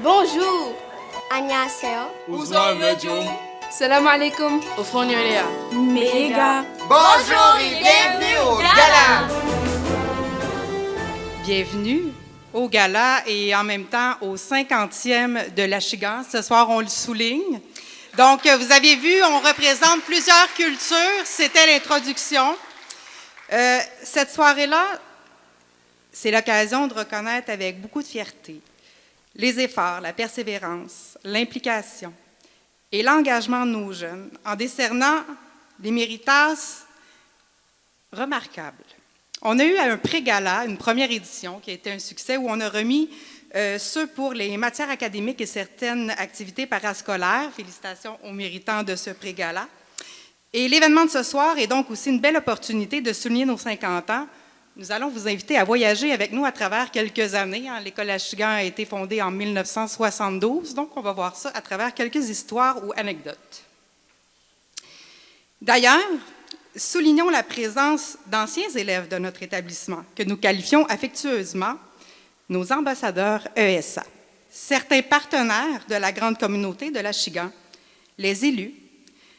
Bonjour. 안녕하세요. Salam alaikum. Méga. Bonjour et bienvenue au gala! Bienvenue au gala et en même temps au 50e de l'Achigan. Ce soir, on le souligne. Donc, vous avez vu, on représente plusieurs cultures. C'était l'introduction. Cette soirée-là, c'est l'occasion de reconnaître avec beaucoup de fierté les efforts, la persévérance, l'implication et l'engagement de nos jeunes en décernant des méritas remarquables. On a eu un pré-gala, une première édition qui a été un succès où on a remis ceux pour les matières académiques et certaines activités parascolaires. Félicitations aux méritants de ce pré-gala. Et l'événement de ce soir est donc aussi une belle opportunité de souligner nos 50 ans. Nous allons vous inviter à voyager avec nous à travers quelques années. L'École Achigan a été fondée en 1972, donc on va voir ça à travers quelques histoires ou anecdotes. D'ailleurs, soulignons la présence d'anciens élèves de notre établissement, que nous qualifions affectueusement nos ambassadeurs ESA. Certains partenaires de la grande communauté de l'Achigan, les élus,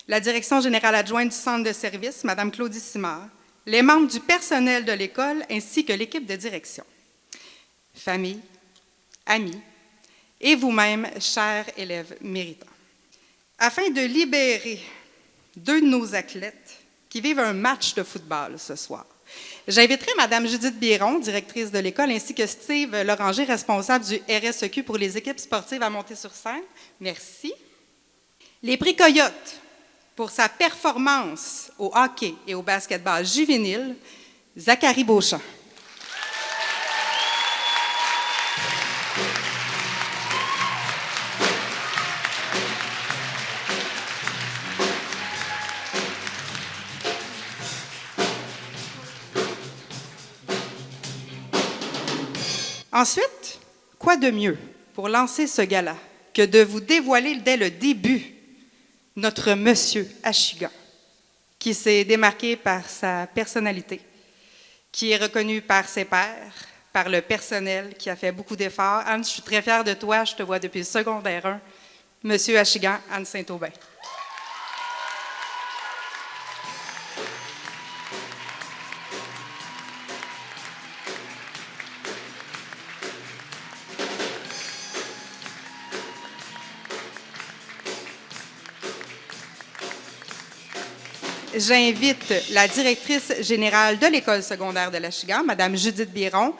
la direction générale adjointe du centre de service, Mme Claudie Simard, les membres du personnel de l'école ainsi que l'équipe de direction. Famille, amis et vous-même, chers élèves méritants. Afin de libérer deux de nos athlètes qui vivent un match de football ce soir, j'inviterai Mme Judith Biron, directrice de l'école, ainsi que Steve Loranger, responsable du RSEQ pour les équipes sportives, à monter sur scène. Merci. Les prix Coyote, pour sa performance au hockey et au basketball juvénile, Zachary Beauchamp. Ensuite, quoi de mieux pour lancer ce gala que de vous dévoiler dès le début notre monsieur Achigan, qui s'est démarqué par sa personnalité, qui est reconnu par ses pairs, par le personnel, qui a fait beaucoup d'efforts. Anne, je suis très fière de toi, je te vois depuis le secondaire 1. Monsieur Achigan, Anne Saint-Aubin. J'invite la directrice générale de l'École secondaire de l'Achigan, Mme Judith Biron.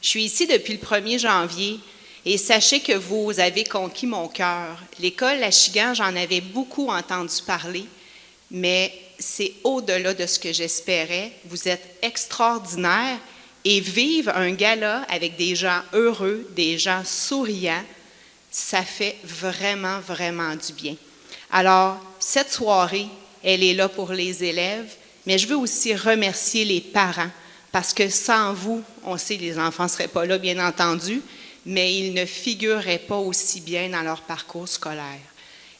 Je suis ici depuis le 1er janvier et sachez que vous avez conquis mon cœur. L'École Achigan, j'en avais beaucoup entendu parler, mais c'est au-delà de ce que j'espérais. Vous êtes extraordinaires et vivre un gala avec des gens heureux, des gens souriants, ça fait vraiment, vraiment du bien. Alors, cette soirée, elle est là pour les élèves, mais je veux aussi remercier les parents, parce que sans vous, on sait que les enfants ne seraient pas là, bien entendu, mais ils ne figureraient pas aussi bien dans leur parcours scolaire.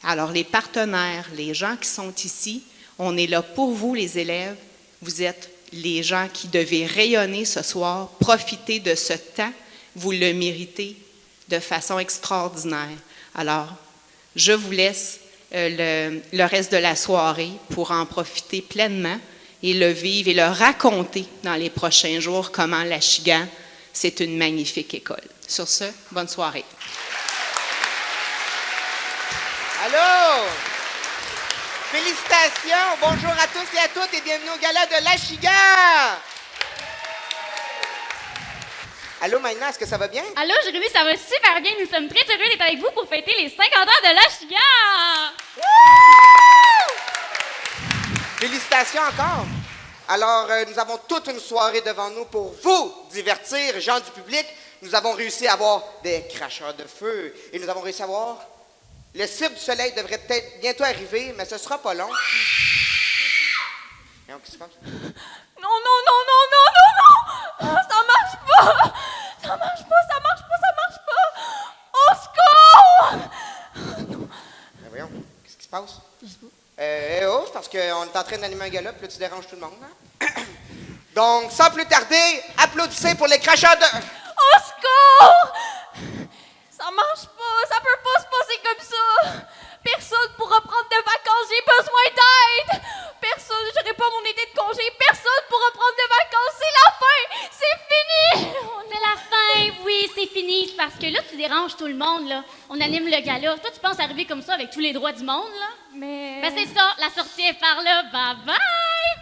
Alors, les partenaires, les gens qui sont ici, on est là pour vous, les élèves. Vous êtes les gens qui devez rayonner ce soir, profiter de ce temps, vous le méritez de façon extraordinaire. Alors, je vous laisse le reste de la soirée pour en profiter pleinement et le vivre et le raconter dans les prochains jours comment l'Achigan, c'est une magnifique école. Sur ce, bonne soirée. Allô! Félicitations! Bonjour à tous et à toutes et bienvenue au gala de l'Achigan! Allô, Maïna, est-ce que ça va bien? Allô, Jérémy, ça va super bien. Nous sommes très heureux d'être avec vous pour fêter les 50 ans de l'Achigan! Félicitations encore! Alors, nous avons toute une soirée devant nous pour vous divertir, gens du public. Nous avons réussi à avoir des cracheurs de feu et nous avons réussi à avoir... Le cirque du soleil devrait peut-être bientôt arriver, mais ce sera pas long. Qu'est-ce qui se passe? Non! Ça marche pas! Ça marche pas! Au secours! Ben voyons, qu'est-ce qui se passe? C'est parce qu'on est en train d'animer un gala, puis là, tu déranges tout le monde. Hein? Donc, sans plus tarder, applaudissez pour les cracheurs de... Au secours! Ça marche pas, ça peut pas se passer comme ça. Personne pourra prendre de vacances, j'ai besoin d'aide. Personne, j'aurai pas mon été de congé, personne pourra prendre de vacances, c'est la fin, c'est fini. C'est la fin, oui, c'est fini. C'est parce que là, tu déranges tout le monde, là. On anime le gala. Toi, tu penses arriver comme ça avec tous les droits du monde, là? Mais... Ben, c'est ça, la sortie est par là. Bye-bye!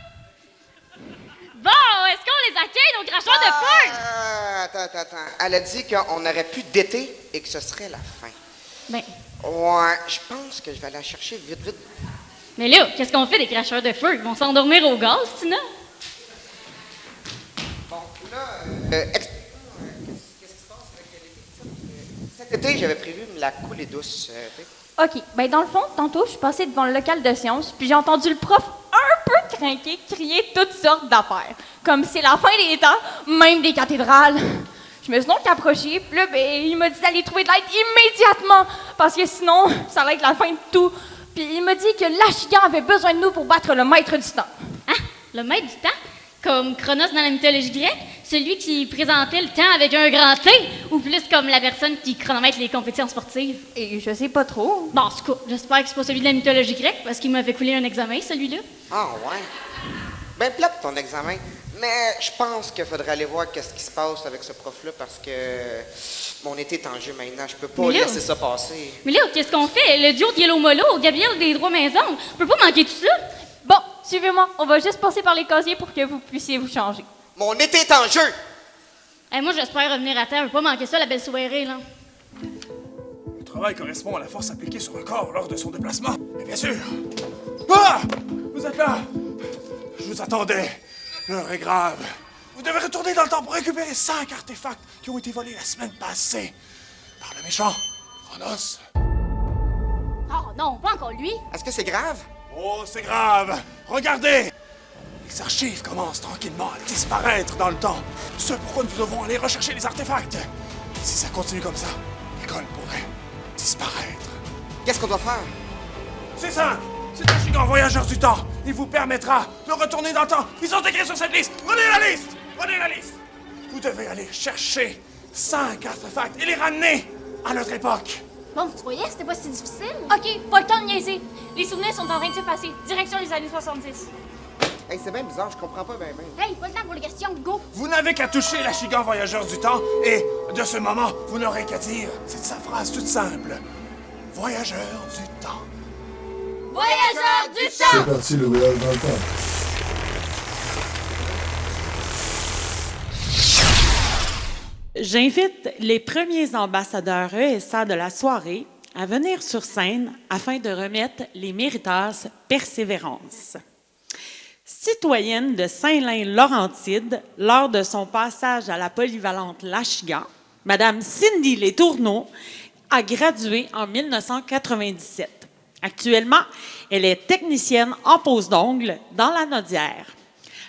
Bon, est-ce qu'on les accueille, nos cracheurs de feu? Attends. Elle a dit qu'on aurait plus d'été et que ce serait la fin. Ben, Ouais, je pense que je vais aller la chercher vite. mais là, qu'est-ce qu'on fait des cracheurs de feu? Ils vont s'endormir au gaz, sinon? Bon, là, qu'est-ce qui se passe avec l'été? Cet été, j'avais prévu me la couler douce. OK, ben dans le fond, tantôt, je suis passée devant le local de sciences, puis j'ai entendu le prof un peu crinqué crier toutes sortes d'affaires. Comme c'est la fin des temps, même des cathédrales. Je me suis donc approchée, puis là, ben, il m'a dit d'aller trouver de l'aide immédiatement, parce que sinon, ça allait être la fin de tout. Puis il m'a dit que l'Achigan avait besoin de nous pour battre le maître du temps. Hein? Le maître du temps? Comme Chronos dans la mythologie grecque? Celui qui présentait le temps avec un grand T? Ou plus comme la personne qui chronomètre les compétitions sportives? Et je sais pas trop. Bon, en tout cas, j'espère que c'est pas celui de la mythologie grecque, parce qu'il m'avait coulé un examen, celui-là. Ah, ouais. Ben, plate ton examen. Mais je pense qu'il faudrait aller voir qu'est-ce qui se passe avec ce prof-là parce que mon été est en jeu maintenant. Je peux pas Mais là- laisser ça passer. Mais là, qu'est-ce qu'on fait? Le duo de Yellow Molo, Gabriel des droits maison, on peut pas manquer tout ça? Bon, suivez-moi, on va juste passer par les casiers pour que vous puissiez vous changer. Mon été est en jeu! Moi, j'espère revenir à terre, je veux pas manquer ça, la belle soirée, là. Le travail correspond à la force appliquée sur un corps lors de son déplacement. Et bien sûr. Ah! Vous êtes là! Je vous attendais. L'heure est grave. Vous devez retourner dans le temps pour récupérer 5 artefacts qui ont été volés la semaine passée par le méchant Chronos. Oh non, pas encore lui. Est-ce que c'est grave? Oh, c'est grave! Regardez! Les archives commencent tranquillement à disparaître dans le temps. Ce pourquoi nous devons aller rechercher les artefacts. Si ça continue comme ça, l'école pourrait disparaître. Qu'est-ce qu'on doit faire? C'est ça! C'est un gigant voyageur du temps! Il vous permettra de retourner dans le temps! Ils sont écrits sur cette liste! Prenez la liste! Prenez la liste! Vous devez aller chercher 5 artefacts et les ramener à notre époque! Bon, tu voyais, c'était pas si difficile. OK, pas le temps de niaiser. Les souvenirs sont en train de s'effacer. Direction les années 70. Hey, c'est bien bizarre, je comprends pas bien. Hey, pas le temps pour les questions, go! Vous n'avez qu'à toucher la gigant voyageur du temps et, de ce moment, vous n'aurez qu'à dire cette sa phrase toute simple. Voyageur du temps. Voyageurs du temps! C'est parti le voyage dans le temps. J'invite les premiers ambassadeurs ESA de la soirée à venir sur scène afin de remettre les Méritas Persévérance. Citoyenne de Saint-Lin-Laurentide, lors de son passage à la polyvalente l'Achigan, Madame Cindy Letourneau a gradué en 1997. Actuellement, elle est technicienne en pose d'ongles dans la Nodière.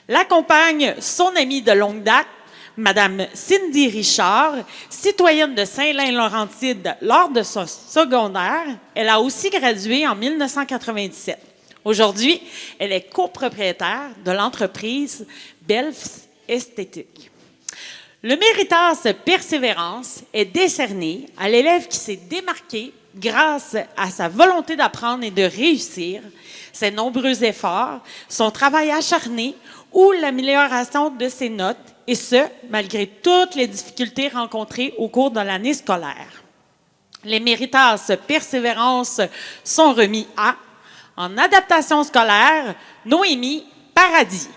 L'accompagne son amie de longue date, Madame Cindy Richard, citoyenne de Saint-Lin-Laurentide lors de son secondaire. Elle a aussi gradué en 1997. Aujourd'hui, elle est copropriétaire de l'entreprise Belfs Esthétique. Le Méritas Persévérance est décerné à l'élève qui s'est démarqué grâce à sa volonté d'apprendre et de réussir, ses nombreux efforts, son travail acharné ou l'amélioration de ses notes, et ce, malgré toutes les difficultés rencontrées au cours de l'année scolaire. Les Méritas Persévérance sont remis à, en adaptation scolaire, Noémie Paradis.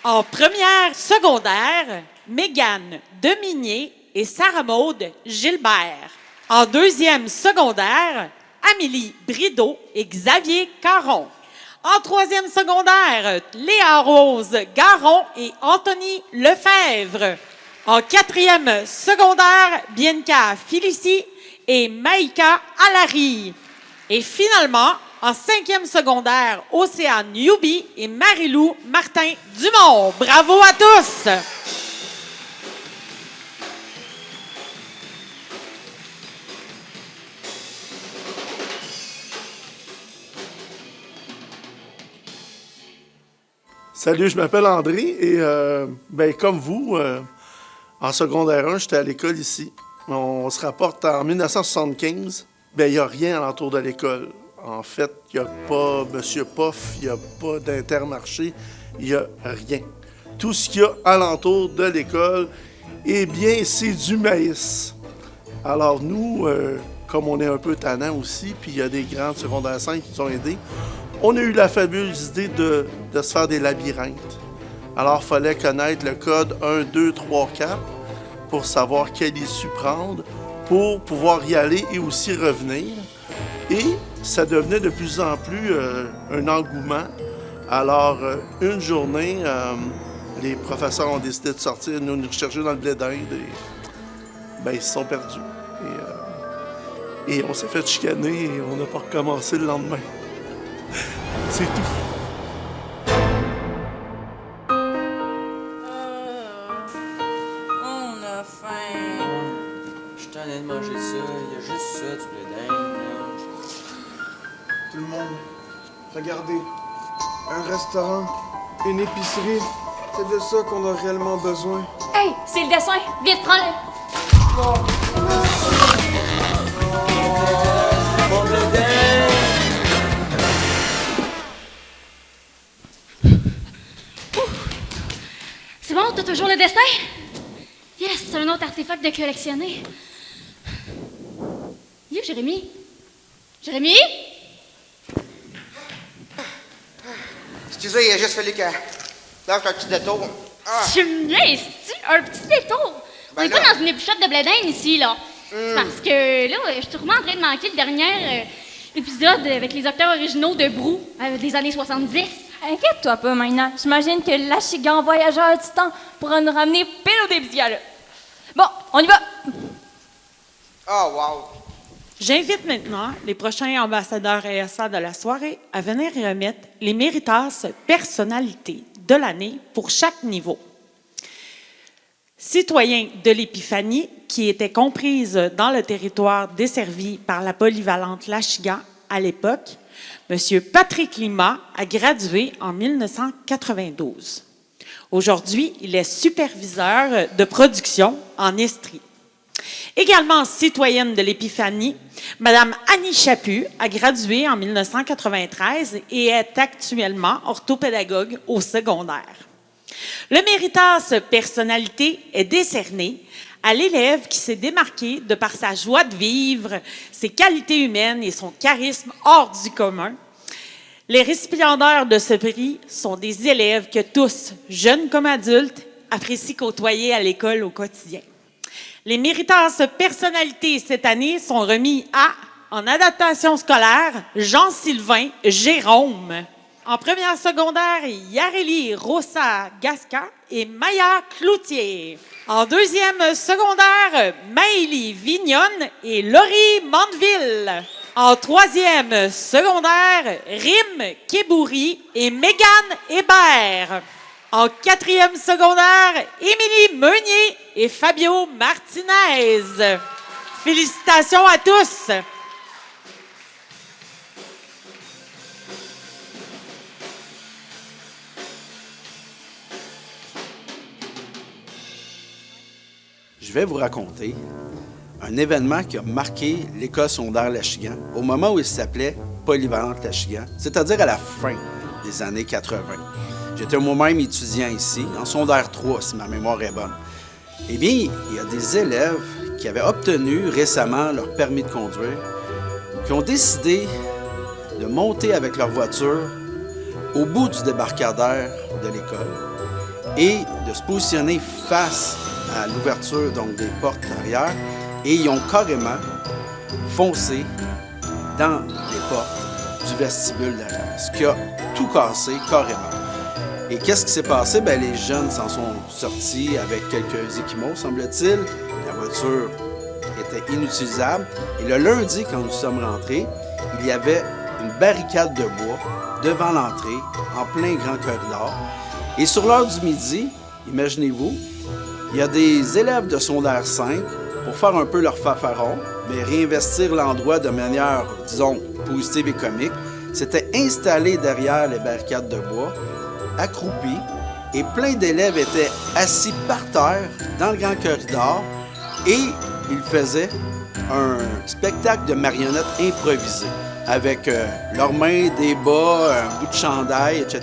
En première secondaire, Mégane Deminier et Sarah-Maude Gilbert. En deuxième secondaire, Amélie Brideau et Xavier Caron. En troisième secondaire, Léa Rose Garon et Anthony Lefebvre. En quatrième secondaire, Bianca Filici et Maïka Alary. Et finalement, en cinquième secondaire, Océane Youbi et Marie-Lou Martin-Dumont. Bravo à tous! Salut, je m'appelle André et comme vous, en secondaire 1, j'étais à l'école ici. on se rapporte en 1975, bien, il n'y a rien alentour de l'école. En fait, il n'y a pas M. Poff, il n'y a pas d'Intermarché, il n'y a rien. Tout ce qu'il y a alentour de l'école, eh bien, c'est du maïs. Alors nous, comme on est un peu tannants aussi, puis il y a des grands de secondaire 5 qui nous ont aidés, on a eu la fabuleuse idée de se faire des labyrinthes. Alors, il fallait connaître le code 1, 2, 3, 4 pour savoir quelle issue prendre, pour pouvoir y aller et aussi revenir. Et ça devenait de plus en plus un engouement. Alors, une journée, les professeurs ont décidé de sortir, nous rechercher dans le blé d'Inde et ben, ils se sont perdus. Et on s'est fait chicaner et on n'a pas recommencé le lendemain. C'est tout. On a faim. Je t'en ai de manger ça. Il y a juste ça, du blé d'Inde. Tout le monde, regardez. Un restaurant, une épicerie. C'est de ça qu'on a réellement besoin. Hey, c'est le dessin. Vite, prends-le. Mon blé d'Inde. C'est bon, t'as toujours le dessin? Yes, c'est un autre artefact de collectionner. Yo, Jérémy? Jérémy? Excusez, il a juste fallu que... Là, un petit détour. Ah. Tu me niaises-tu? Un petit détour? Ben On est là. pas dans une épluchette de blé d'Inde ici, là. C'est parce que là, je suis vraiment en train de manquer le dernier épisode avec les acteurs originaux de Brou des années 70. Inquiète-toi pas, maintenant. J'imagine que l'Achigan voyageur du temps pourra nous ramener pile au début d'hier, là. Bon, on y va. Oh, wow. J'invite maintenant les prochains ambassadeurs ESA de la soirée à venir remettre les méritas personnalités de l'année pour chaque niveau. Citoyen de l'Épiphanie, qui était comprise dans le territoire desservi par la polyvalente l'Achigan à l'époque, M. Patrick Lima a gradué en 1992. Aujourd'hui, il est superviseur de production en Estrie. Également citoyenne de l'Épiphanie, Mme Annie Chaput a gradué en 1993 et est actuellement orthopédagogue au secondaire. Le méritas personnalité est décerné à l'élève qui s'est démarqué de par sa joie de vivre, ses qualités humaines et son charisme hors du commun. Les récipiendaires de ce prix sont des élèves que tous, jeunes comme adultes, apprécient côtoyer à l'école au quotidien. Les méritas personnalités cette année sont remis à, en adaptation scolaire, Jean-Sylvain Jérôme. En première secondaire, Yareli Rosa Gasca et Maya Cloutier. En deuxième secondaire, Maëlie Vignonne et Laurie Mandeville. En troisième secondaire, Rim Kebouri et Mégane Hébert. En quatrième secondaire, Émilie Meunier et Fabio Martinez. Félicitations à tous! Je vais vous raconter un événement qui a marqué l'école secondaire L'Achigan au moment où il s'appelait Polyvalente L'Achigan, c'est-à-dire à la fin des années 80. J'étais moi-même étudiant ici, en secondaire 3, si ma mémoire est bonne. Eh bien, il y a des élèves qui avaient obtenu récemment leur permis de conduire, qui ont décidé de monter avec leur voiture au bout du débarcadère de l'école et de se positionner face à l'ouverture donc des portes arrière, et ils ont carrément foncé dans les portes du vestibule derrière, ce qui a tout cassé carrément. Et qu'est-ce qui s'est passé? Bien, les jeunes s'en sont sortis avec quelques équimaux, semble-t-il. La voiture était inutilisable. Et le lundi, quand nous sommes rentrés, il y avait une barricade de bois devant l'entrée, en plein grand corridor. Et sur l'heure du midi, imaginez-vous, il y a des élèves de secondaire 5, pour faire un peu leur fanfaron, mais réinvestir l'endroit de manière, disons, positive et comique, s'étaient installés derrière les barricades de bois, accroupis, et plein d'élèves étaient assis par terre dans le grand corridor, et ils faisaient un spectacle de marionnettes improvisé avec leurs mains, des bas, un bout de chandail, etc.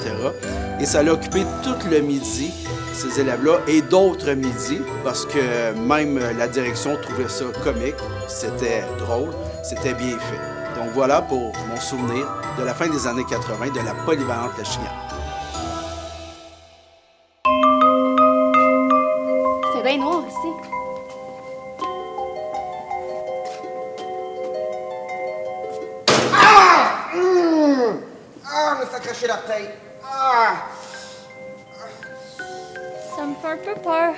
Et ça l'a occupé tout le midi, ces élèves-là, et d'autres midis, parce que même la direction trouvait ça comique, c'était drôle, c'était bien fait. Donc voilà pour mon souvenir de la fin des années 80 de la polyvalente Lachigan. C'est bien noir ici. Ah, on me fait cracher l'orteil. Ah! Ça me fait un peu peur.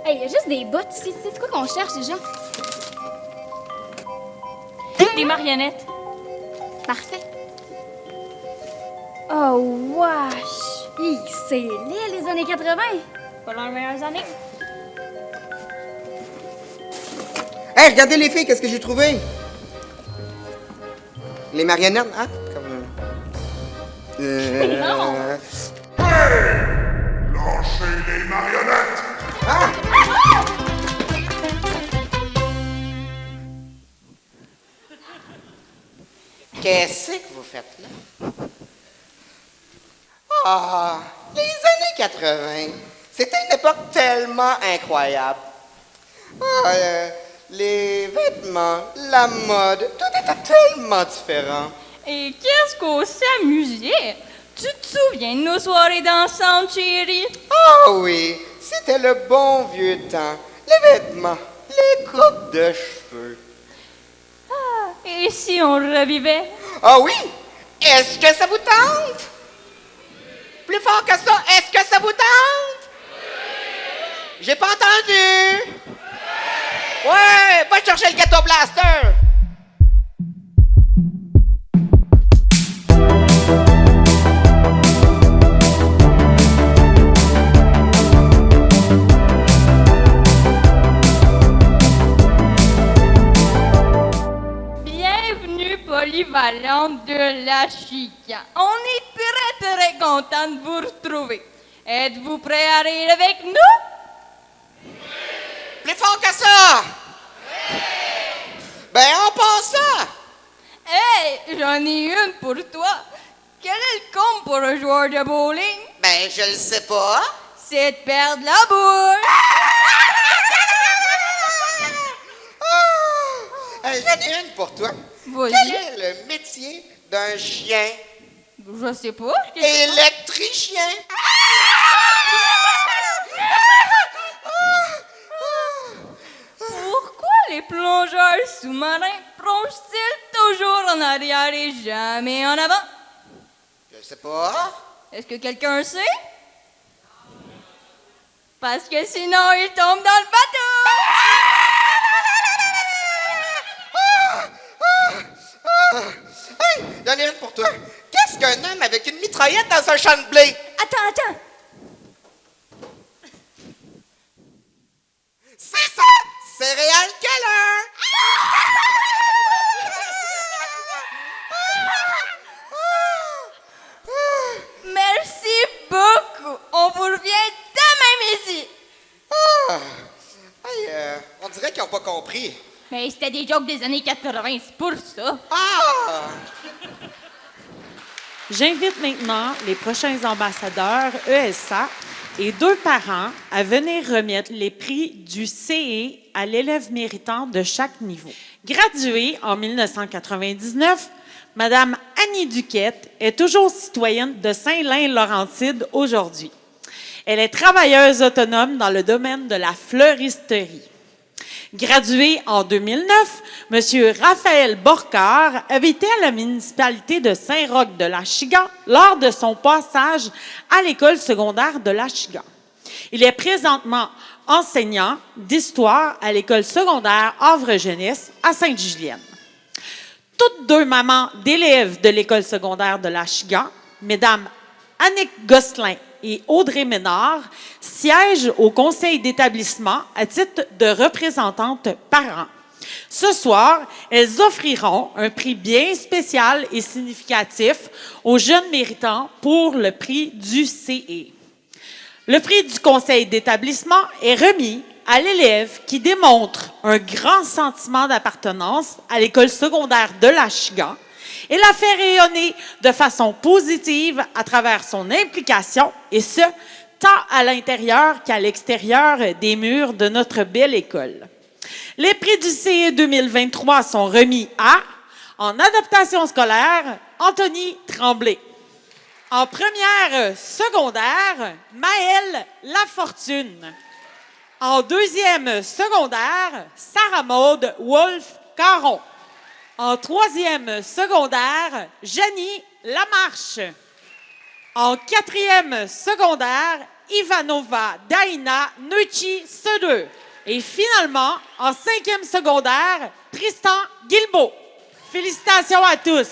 Hey, il y a juste des bottes ici. C'est quoi qu'on cherche déjà? Des marionnettes. Parfait. Oh, wesh! Hi, c'est laid, les années 80. Pas dans les meilleures années. Hey, regardez les filles, qu'est-ce que j'ai trouvé? Les marionnettes, hein? Comme... Non! Lâchez les marionnettes! Ah! Qu'est-ce que vous faites là? Ah, les années 80. C'était une époque tellement incroyable. Ah, les vêtements, la mode, tout était tellement différent. Et qu'est-ce qu'on s'amusait? Tu te souviens de nos soirées dansantes, chérie? Ah oui, c'était le bon vieux temps. Les vêtements, les coupes de cheveux. Ah, et si on revivait? Ah oui? Est-ce que ça vous tente? Plus fort que ça, est-ce que ça vous tente? J'ai pas entendu. Ouais, va chercher le ghetto blaster. Bienvenue polyvalente de Lachigan. On est très très content de vous retrouver. Êtes-vous prêts à rire avec nous? Plus fort que ça! Oui! Ben, on pense ça! Hey, j'en ai une pour toi. Quel est le comble pour un joueur de bowling? Ben, je le sais pas. C'est de perdre la boule. J'en ai une pour toi. Vas-y. Quel est le métier d'un chien? Je sais pas. Électricien. Pourquoi les plongeurs sous-marins plongent-ils toujours en arrière et jamais en avant? Je sais pas. Est-ce que quelqu'un sait? Parce que sinon, ils tombent dans le bateau! Hey, j'en ai une pour toi. Qu'est-ce qu'un homme avec une mitraillette dans un champ de blé? Attends. C'est ça! Céréales Keller! Merci beaucoup. On vous revient demain midi. Hey, on dirait qu'ils n'ont pas compris. Mais c'était des jokes des années 80, c'est pour ça. J'invite maintenant les prochains ambassadeurs ESA et 2 parents à venir remettre les prix du CE à l'élève méritant de chaque niveau. Graduée en 1999, Madame Annie Duquette est toujours citoyenne de Saint-Lin-Laurentide aujourd'hui. Elle est travailleuse autonome dans le domaine de la fleuristerie. Gradué en 2009, M. Raphaël Borcard habitait à la municipalité de Saint-Roch de Lachigan lors de son passage à l'école secondaire de Lachigan. Il est présentement enseignant d'histoire à l'école secondaire Havre-Jeunesse à Sainte-Julienne. Toutes 2 mamans d'élèves de l'école secondaire de Lachigan, Mesdames Annick Gosselin et Audrey Ménard, siègent au conseil d'établissement à titre de représentantes parents. Ce soir, elles offriront un prix bien spécial et significatif aux jeunes méritants pour le prix du CE. Le prix du conseil d'établissement est remis à l'élève qui démontre un grand sentiment d'appartenance à l'école secondaire de l'Achigan et la fait rayonner de façon positive à travers son implication, et ce, tant à l'intérieur qu'à l'extérieur des murs de notre belle école. Les prix du CE 2023 sont remis à, en adaptation scolaire, Anthony Tremblay. En première secondaire, Maëlle Lafortune. En deuxième secondaire, Sarah-Maude Wolf-Caron. En troisième secondaire, Janie Lamarche. En quatrième secondaire, Ivanova Daina Neuchi-Sedeux. Et finalement, en cinquième secondaire, Tristan Guilbeault. Félicitations à tous.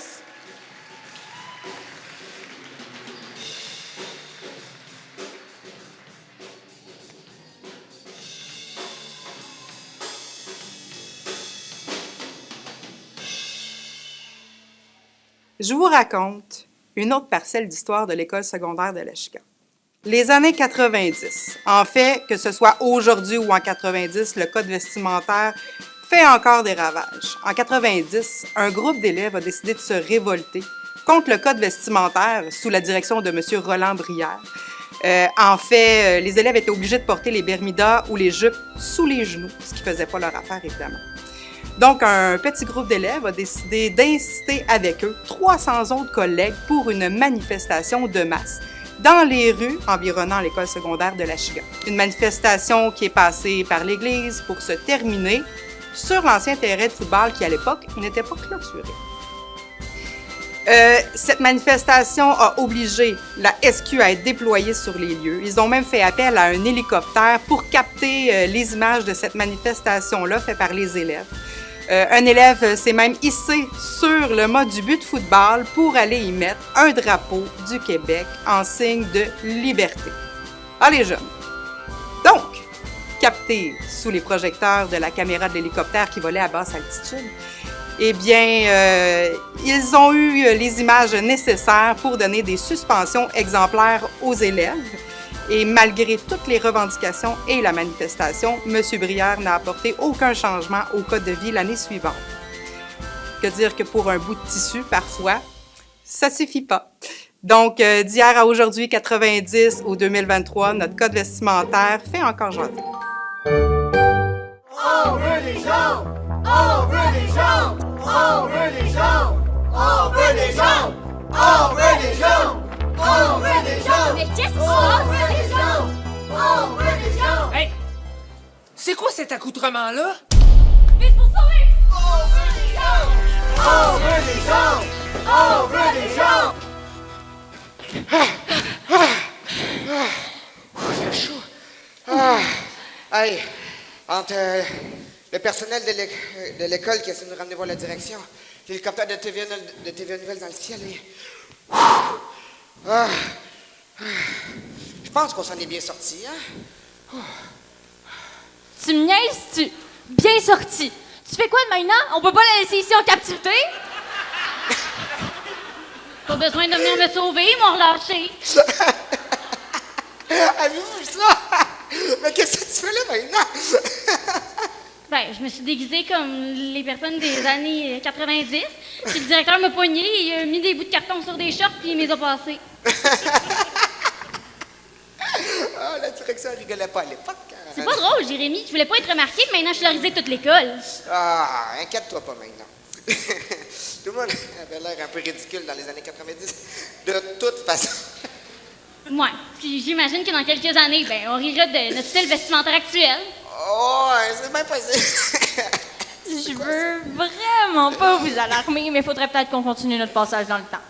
Je vous raconte une autre parcelle d'histoire de l'école secondaire de l'Achigan. Les années 90. En fait, que ce soit aujourd'hui ou en 90, le code vestimentaire fait encore des ravages. En 90, un groupe d'élèves a décidé de se révolter contre le code vestimentaire sous la direction de M. Roland Brière. En fait, les élèves étaient obligés de porter les bermudas ou les jupes sous les genoux, ce qui ne faisait pas leur affaire, évidemment. Donc, un petit groupe d'élèves a décidé d'inciter avec eux 300 autres collègues pour une manifestation de masse dans les rues environnant l'école secondaire de l'Achigan. Une manifestation qui est passée par l'église pour se terminer sur l'ancien terrain de football qui, à l'époque, n'était pas clôturé. Cette manifestation a obligé la SQ à être déployée sur les lieux. Ils ont même fait appel à un hélicoptère pour capter les images de cette manifestation-là faite par les élèves. Un élève s'est même hissé sur le mât du but de football pour aller y mettre un drapeau du Québec en signe de liberté. Ah, les jeunes! Donc, captés sous les projecteurs de la caméra de l'hélicoptère qui volait à basse altitude, eh bien, ils ont eu les images nécessaires pour donner des suspensions exemplaires aux élèves. Et malgré toutes les revendications et la manifestation, M. Brière n'a apporté aucun changement au code de vie l'année suivante. Que dire que pour un bout de tissu, parfois, ça suffit pas. Donc, d'hier à aujourd'hui, 90 au 2023, notre code vestimentaire fait encore jaser. On veut des gens! On veut des gens! On veut des gens! On veut des gens! On veut des gens! On veut des gens! Mais qu'est-ce qui se On passe? veut des gens! On veut des gens! Hey! C'est quoi cet accoutrement-là? Vite pour sauver! On veut des gens! On veut des gens! On veut des gens! Il fait chaud. Hey, entre le personnel de l'école qui essaie de nous ramener voir la direction, l'hélicoptère de TVA Nouvelles dans le ciel, et... Je pense qu'on s'en est bien sortis, hein? Tu me niaises-tu? Bien sorti. Tu fais quoi de maintenant? On peut pas la laisser ici en captivité? Pas besoin de venir me sauver, ils m'ont relâché. Avez-vous vu ça? Mais qu'est-ce que tu fais là maintenant? Ben, je me suis déguisée comme les personnes des années 90. Puis le directeur m'a poigné, il a mis des bouts de carton sur des shorts, puis il me les a passés. Ah, la direction ne rigolait pas à l'époque. C'est pas drôle, Jérémy. Je voulais pas être remarquée, mais maintenant je suis risée toute l'école. Ah, inquiète-toi pas maintenant. Tout le monde avait l'air un peu ridicule dans les années 90. De toute façon. Ouais, puis j'imagine que dans quelques années, ben, on rira de notre style vestimentaire actuel. Oh, c'est bien possible. Je veux vraiment pas vous alarmer, mais faudrait peut-être qu'on continue notre passage dans le temps.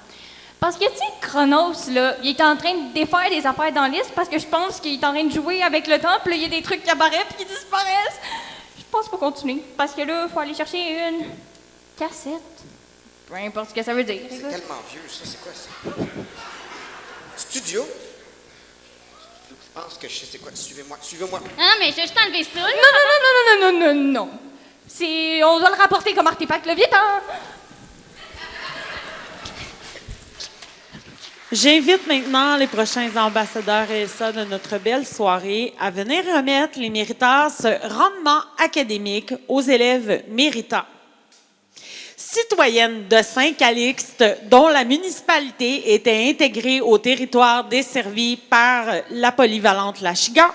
Parce que, tu sais, Chronos, là, il est en train de défaire des affaires dans la liste parce que je pense qu'il est en train de jouer avec le temps, puis là, il y a des trucs qui apparaissent puis qui disparaissent. Je pense qu'il faut continuer, parce que là, il faut aller chercher une cassette. Peu importe ce que ça veut dire. C'est tellement vieux, ça. C'est quoi, ça? Studio? Je pense que je sais c'est quoi. Suivez-moi, suivez-moi. Non, mais je vais juste enlever ça. Non. On doit le rapporter comme artefact, le vite, hein? J'invite maintenant les prochains ambassadeurs ESA de notre belle soirée à venir remettre les méritas rendement académique aux élèves méritants. Citoyenne de Saint-Calixte, dont la municipalité était intégrée au territoire desservi par la polyvalente Lachigan,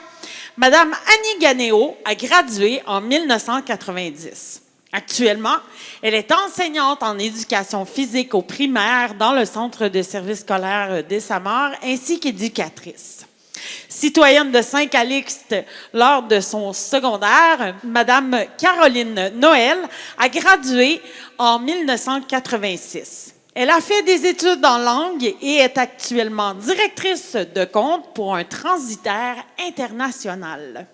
Madame Annie Ganéo a gradué en 1990. Actuellement, elle est enseignante en éducation physique au primaire dans le centre de services scolaires des Samars, ainsi qu'éducatrice. Citoyenne de Saint-Calixte lors de son secondaire, Madame Caroline Noël a gradué en 1986. Elle a fait des études en langue et est actuellement directrice de compte pour un transitaire international.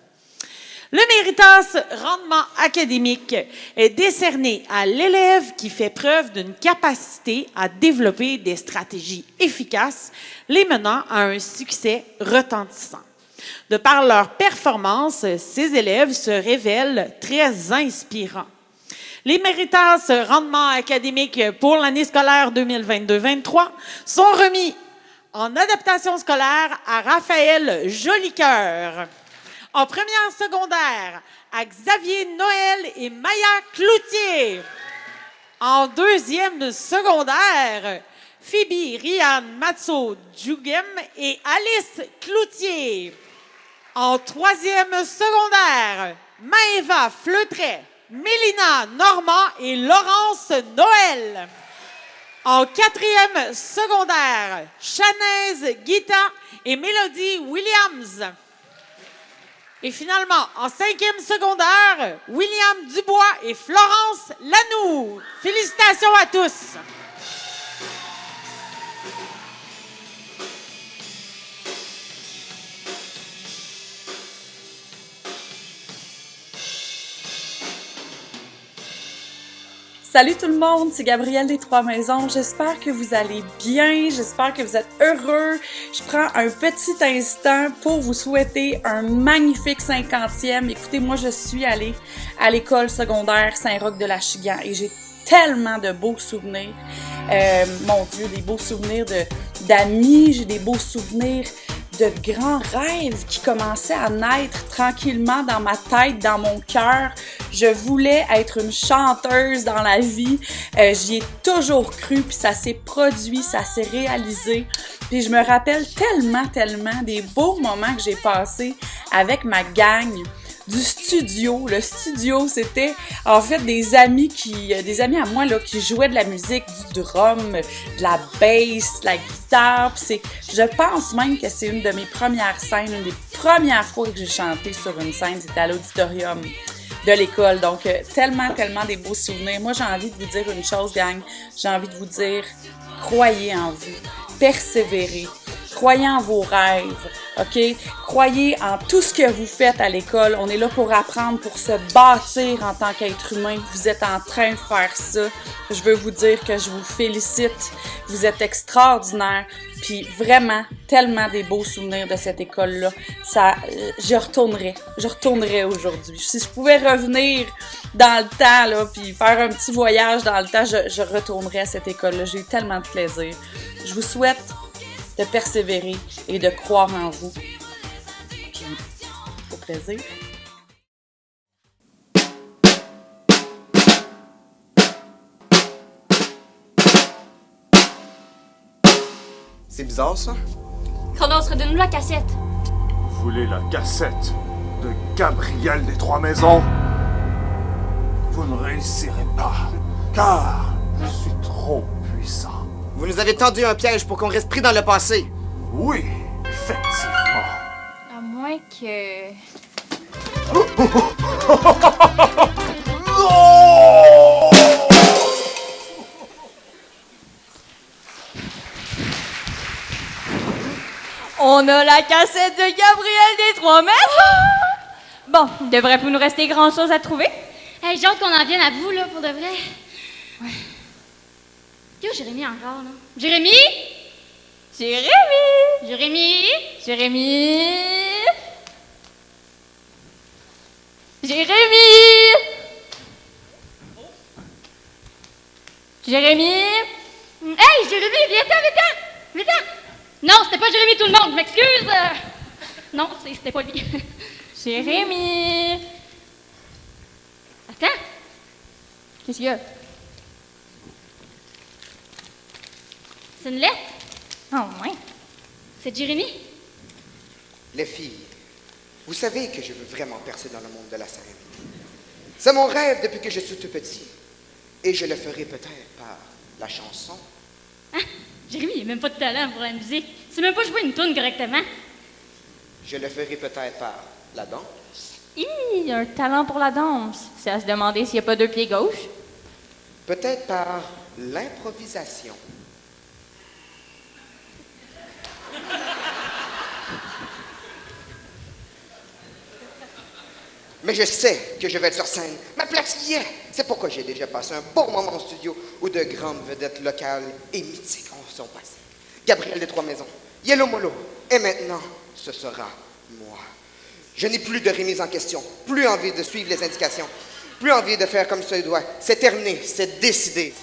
Le Méritas rendement académique est décerné à l'élève qui fait preuve d'une capacité à développer des stratégies efficaces, les menant à un succès retentissant. De par leur performance, ces élèves se révèlent très inspirants. Les Méritas rendement académique pour l'année scolaire 2022-23 sont remis en adaptation scolaire à Raphaël Jolicoeur. En première secondaire, à Xavier Noël et Maya Cloutier. En deuxième secondaire, Phoebe Ryan Matzo Djougem et Alice Cloutier. En troisième secondaire, Maëva Fleutret, Mélina Normand et Laurence Noël. En quatrième secondaire, Chanaise Guita et Mélodie Williams. Et finalement, en cinquième secondaire, William Dubois et Florence Lanoux. Félicitations à tous. Salut tout le monde, c'est Gabrielle des Trois-Maisons. J'espère que vous allez bien, j'espère que vous êtes heureux. Je prends un petit instant pour vous souhaiter un magnifique 50e. Écoutez, moi je suis allée à l'école secondaire Saint-Roch-de-Lachigan et j'ai tellement de beaux souvenirs. Mon Dieu, des beaux souvenirs d'amis, j'ai des beaux souvenirs de grands rêves qui commençaient à naître tranquillement dans ma tête, dans mon cœur. Je voulais être une chanteuse dans la vie. J'y ai toujours cru, puis ça s'est produit, ça s'est réalisé. Puis je me rappelle tellement des beaux moments que j'ai passés avec ma gang du studio. Le studio, c'était en fait des amis à moi là qui jouaient de la musique, du drum, de la bass, de la guitare. Puis je pense même que c'est une de mes premières scènes, une des premières fois que j'ai chanté sur une scène, c'était à l'auditorium de l'école. Donc tellement des beaux souvenirs. Moi, j'ai envie de vous dire une chose, gang. J'ai envie de vous dire, croyez en vous, persévérez. Croyez en vos rêves, OK? Croyez en tout ce que vous faites à l'école. On est là pour apprendre, pour se bâtir en tant qu'être humain. Vous êtes en train de faire ça. Je veux vous dire que je vous félicite. Vous êtes extraordinaires. Puis vraiment, tellement des beaux souvenirs de cette école-là. Je retournerais aujourd'hui. Si je pouvais revenir dans le temps, là, puis faire un petit voyage dans le temps, je retournerais à cette école-là. J'ai eu tellement de plaisir. Je vous souhaite de persévérer et de croire en vous. Puis, au plaisir. C'est bizarre, ça? Chronos, redonne-nous la cassette. Vous voulez la cassette de Gabrielle des Trois-Maisons? Vous ne réussirez pas, car je suis trop puissant. Vous nous avez tendu un piège pour qu'on reste pris dans le passé. Oui, effectivement. À moins que... On a la cassette de Gabrielle des Trois-Maisons! Bon, il devrait plus nous rester grand-chose à trouver. Hey, j'ai hâte qu'on en vienne à bout, là, pour de vrai. Ouais. Yo, Jérémy encore, là. Jérémy! Jérémy! Jérémy! Jérémy! Jérémy! Jérémy! Hey, Jérémy, viens-t'en! Non, c'était pas Jérémy tout le monde, je m'excuse. Non, c'était pas lui. Jérémy! Attends. Qu'est-ce qu'il y a? C'est une lettre? Oh, ouais. C'est Jérémy? Les filles, vous savez que je veux vraiment percer dans le monde de la scène. C'est mon rêve depuis que je suis tout petit. Et je le ferai peut-être par la chanson. Ah, Jérémy, il n'a même pas de talent pour la musique. Il sait même pas jouer une tourne correctement. Je le ferai peut-être par la danse. Il a un talent pour la danse. C'est à se demander s'il n'y a pas deux pieds gauches. Peut-être par l'improvisation. Mais je sais que je vais être sur scène. Ma place y est. C'est pourquoi j'ai déjà passé un bon moment en studio où de grandes vedettes locales et mythiques en sont passées. Gabriel des Trois Maisons, Yellow Molo, et maintenant, ce sera moi. Je n'ai plus de remise en question, plus envie de suivre les indications, plus envie de faire comme ça doit. C'est terminé, c'est décidé.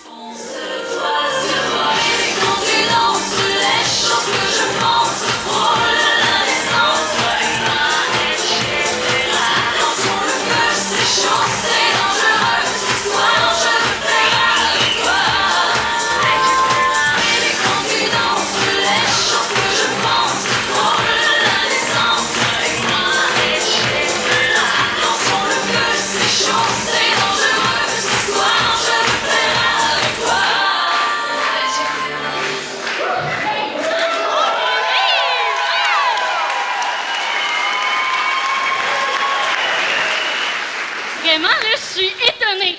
Vraiment, là, je suis étonnée.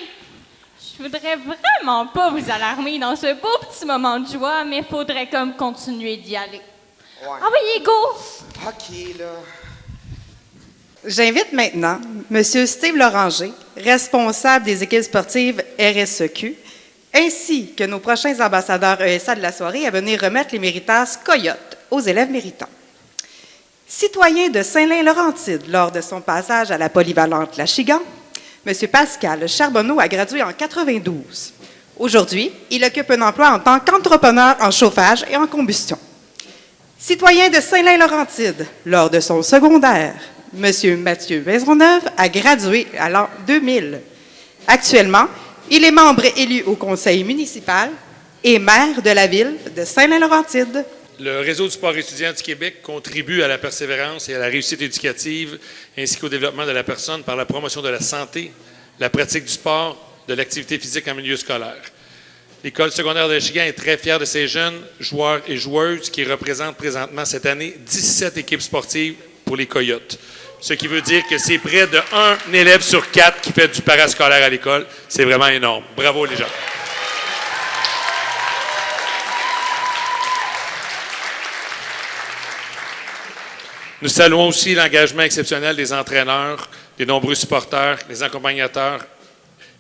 Je voudrais vraiment pas vous alarmer dans ce beau petit moment de joie, mais faudrait comme continuer d'y aller. Ouais. Ah oui, go! OK, là. J'invite maintenant M. Steve Loranger, responsable des équipes sportives RSEQ, ainsi que nos prochains ambassadeurs ESA de la soirée à venir remettre les méritas Coyote aux élèves méritants. Citoyen de Saint-Lin-Laurentide lors de son passage à la polyvalente Lachigan, M. Pascal Charbonneau a gradué en 92. Aujourd'hui, il occupe un emploi en tant qu'entrepreneur en chauffage et en combustion. Citoyen de Saint-Lin-Laurentide, lors de son secondaire, M. Mathieu Maisonneuve a gradué à l'an 2000. Actuellement, il est membre élu au conseil municipal et maire de la ville de Saint-Lin-Laurentide. Le Réseau du sport étudiant du Québec contribue à la persévérance et à la réussite éducative, ainsi qu'au développement de la personne par la promotion de la santé, la pratique du sport, de l'activité physique en milieu scolaire. L'École secondaire de Lachigan est très fière de ses jeunes joueurs et joueuses qui représentent présentement cette année 17 équipes sportives pour les Coyotes. Ce qui veut dire que c'est près de 1 élève sur 4 qui fait du parascolaire à l'école. C'est vraiment énorme. Bravo les gens. Nous saluons aussi l'engagement exceptionnel des entraîneurs, des nombreux supporters, des accompagnateurs,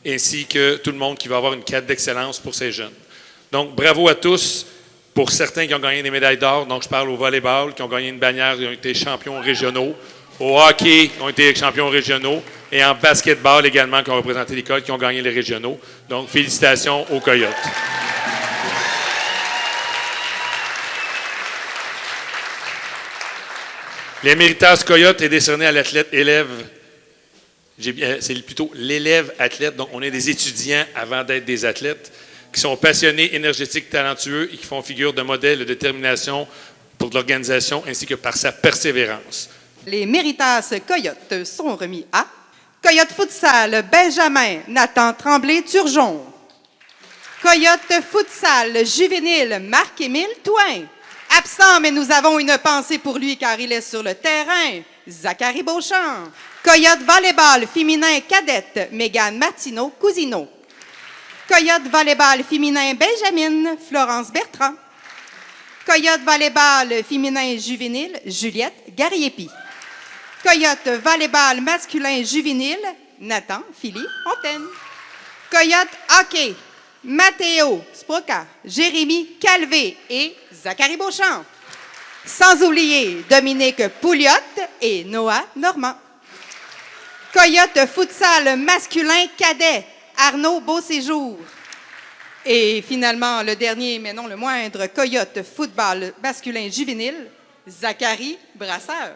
ainsi que tout le monde qui va avoir une quête d'excellence pour ces jeunes. Donc, bravo à tous. Pour certains qui ont gagné des médailles d'or, donc je parle au volleyball, qui ont gagné une bannière, qui ont été champions régionaux, au hockey, qui ont été champions régionaux, et en basketball également, qui ont représenté l'école, qui ont gagné les régionaux. Donc, félicitations aux Coyotes. Les Méritas Coyote est décerné à l'athlète élève, c'est plutôt l'élève athlète, donc on est des étudiants avant d'être des athlètes, qui sont passionnés, énergétiques, talentueux et qui font figure de modèle de détermination pour l'organisation ainsi que par sa persévérance. Les Méritas Coyote sont remis à Coyote Futsal Benjamin Nathan Tremblay-Turgeon. Coyote Futsal Juvénile Marc-Émile Touin. Absent, mais nous avons une pensée pour lui car il est sur le terrain. Zachary Beauchamp. Coyote Volleyball féminin cadette, Mégane Martineau-Cousineau. Coyote Volleyball féminin Benjamin, Florence Bertrand. Coyote Volleyball féminin juvénile, Juliette Gariepi. Coyote Volleyball masculin juvénile, Nathan Philly Fontaine. Coyote Hockey, Matteo Sproca, Jérémy Calvé et Zachary Beauchamp. Sans oublier Dominique Pouliot et Noah Normand. Coyote Futsal masculin cadet, Arnaud Beauséjour. Et finalement, le dernier, mais non le moindre, Coyote football masculin juvénile, Zachary Brasseur.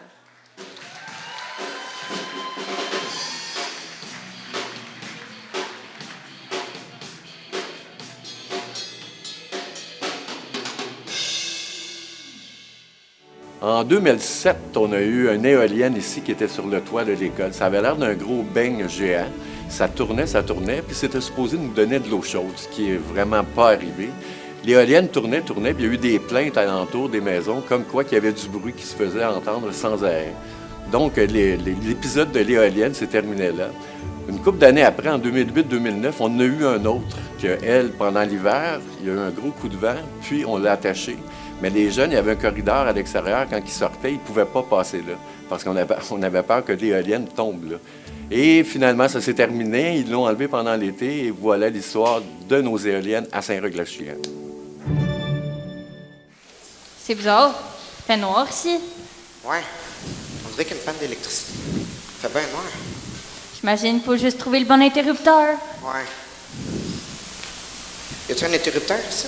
En 2007, on a eu une éolienne ici qui était sur le toit de l'école. Ça avait l'air d'un gros beigne géant. Ça tournait, puis c'était supposé nous donner de l'eau chaude, ce qui est vraiment pas arrivé. L'éolienne tournait, puis il y a eu des plaintes alentour des maisons, comme quoi qu'il y avait du bruit qui se faisait entendre sans arrêt. Donc, l'épisode de l'éolienne s'est terminé là. Une couple d'années après, en 2008-2009, on en a eu un autre, que elle, pendant l'hiver, il y a eu un gros coup de vent, puis on l'a attaché. Mais les jeunes, il y avait un corridor à l'extérieur. Quand ils sortaient, ils ne pouvaient pas passer là, parce qu'on avait peur que l'éolienne tombe là. Et finalement, ça s'est terminé. Ils l'ont enlevé pendant l'été, et voilà l'histoire de nos éoliennes à Saint-Roch-la-Chignan. C'est bizarre. Il fait noir ici. Ouais. On dirait qu'il y a une panne d'électricité. Il fait bien noir. J'imagine qu'il faut juste trouver le bon interrupteur. Ouais. Y a-tu un interrupteur ici?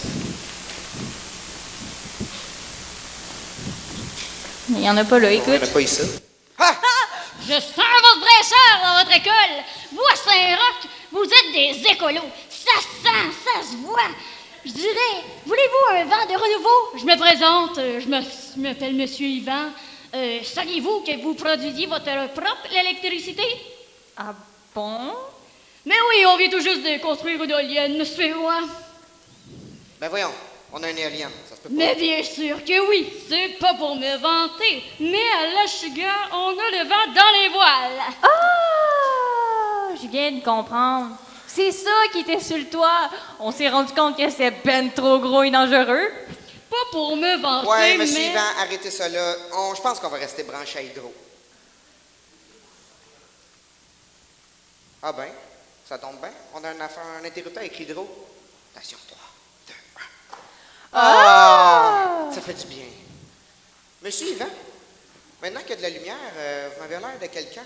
Il n'y en a pas là, écoute. Il n'y en a pas ici. Je sens votre fraîcheur dans votre école. Vous, à Saint-Roch, vous êtes des écolos. Ça sent, ça se voit. Je dirais, voulez-vous un vent de renouveau? Je me présente, je m'appelle Monsieur Yvan. Saviez-vous que vous produisiez votre propre électricité? Ah bon? Mais oui, on vient tout juste de construire une éolienne, suivez-moi. Ben voyons, on a une éolienne, ça se peut pas. Mais bien sûr que oui, c'est pas pour me vanter, mais à l'Achigan, on a le vent dans les voiles. Ah! Je viens de comprendre. C'est ça qui était sur le toit. On s'est rendu compte que c'est ben trop gros et dangereux. Pas pour me vanter, ouais, monsieur Yvan, arrêtez ça là. Je pense qu'on va rester branché à hydro. Ah ben, ça tombe bien. On a un interrupteur avec hydro. Attention, 3, 2, 1. Ah! Ça fait du bien. Monsieur Yvan, maintenant qu'il y a de la lumière, vous m'avez l'air de quelqu'un.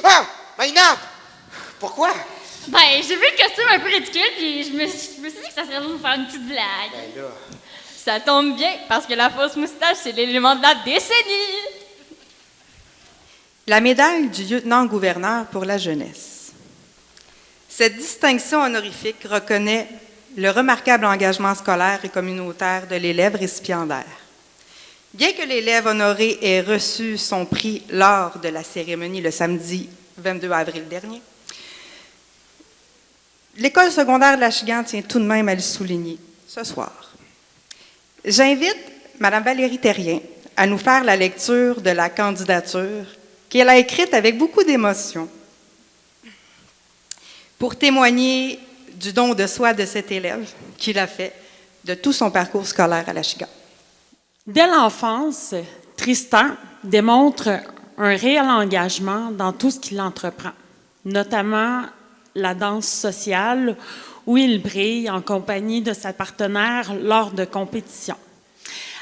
Ah! Maïna! Pourquoi? Ben, j'ai vu le costume un peu ridicule, puis je me suis dit que ça serait bon de faire une petite blague. Ben là... Ça tombe bien, parce que la fausse moustache, c'est l'élément de la décennie. La médaille du lieutenant-gouverneur pour la jeunesse. Cette distinction honorifique reconnaît le remarquable engagement scolaire et communautaire de l'élève récipiendaire. Bien que l'élève honoré ait reçu son prix lors de la cérémonie le samedi 22 avril dernier, l'École secondaire de l'Achigan tient tout de même à le souligner ce soir. J'invite Mme Valérie Terrien à nous faire la lecture de la candidature qu'elle a écrite avec beaucoup d'émotion pour témoigner du don de soi de cet élève qu'il a fait de tout son parcours scolaire à l'Achigan. Dès l'enfance, Tristan démontre un réel engagement dans tout ce qu'il entreprend, notamment la danse sociale, où il brille en compagnie de sa partenaire lors de compétitions.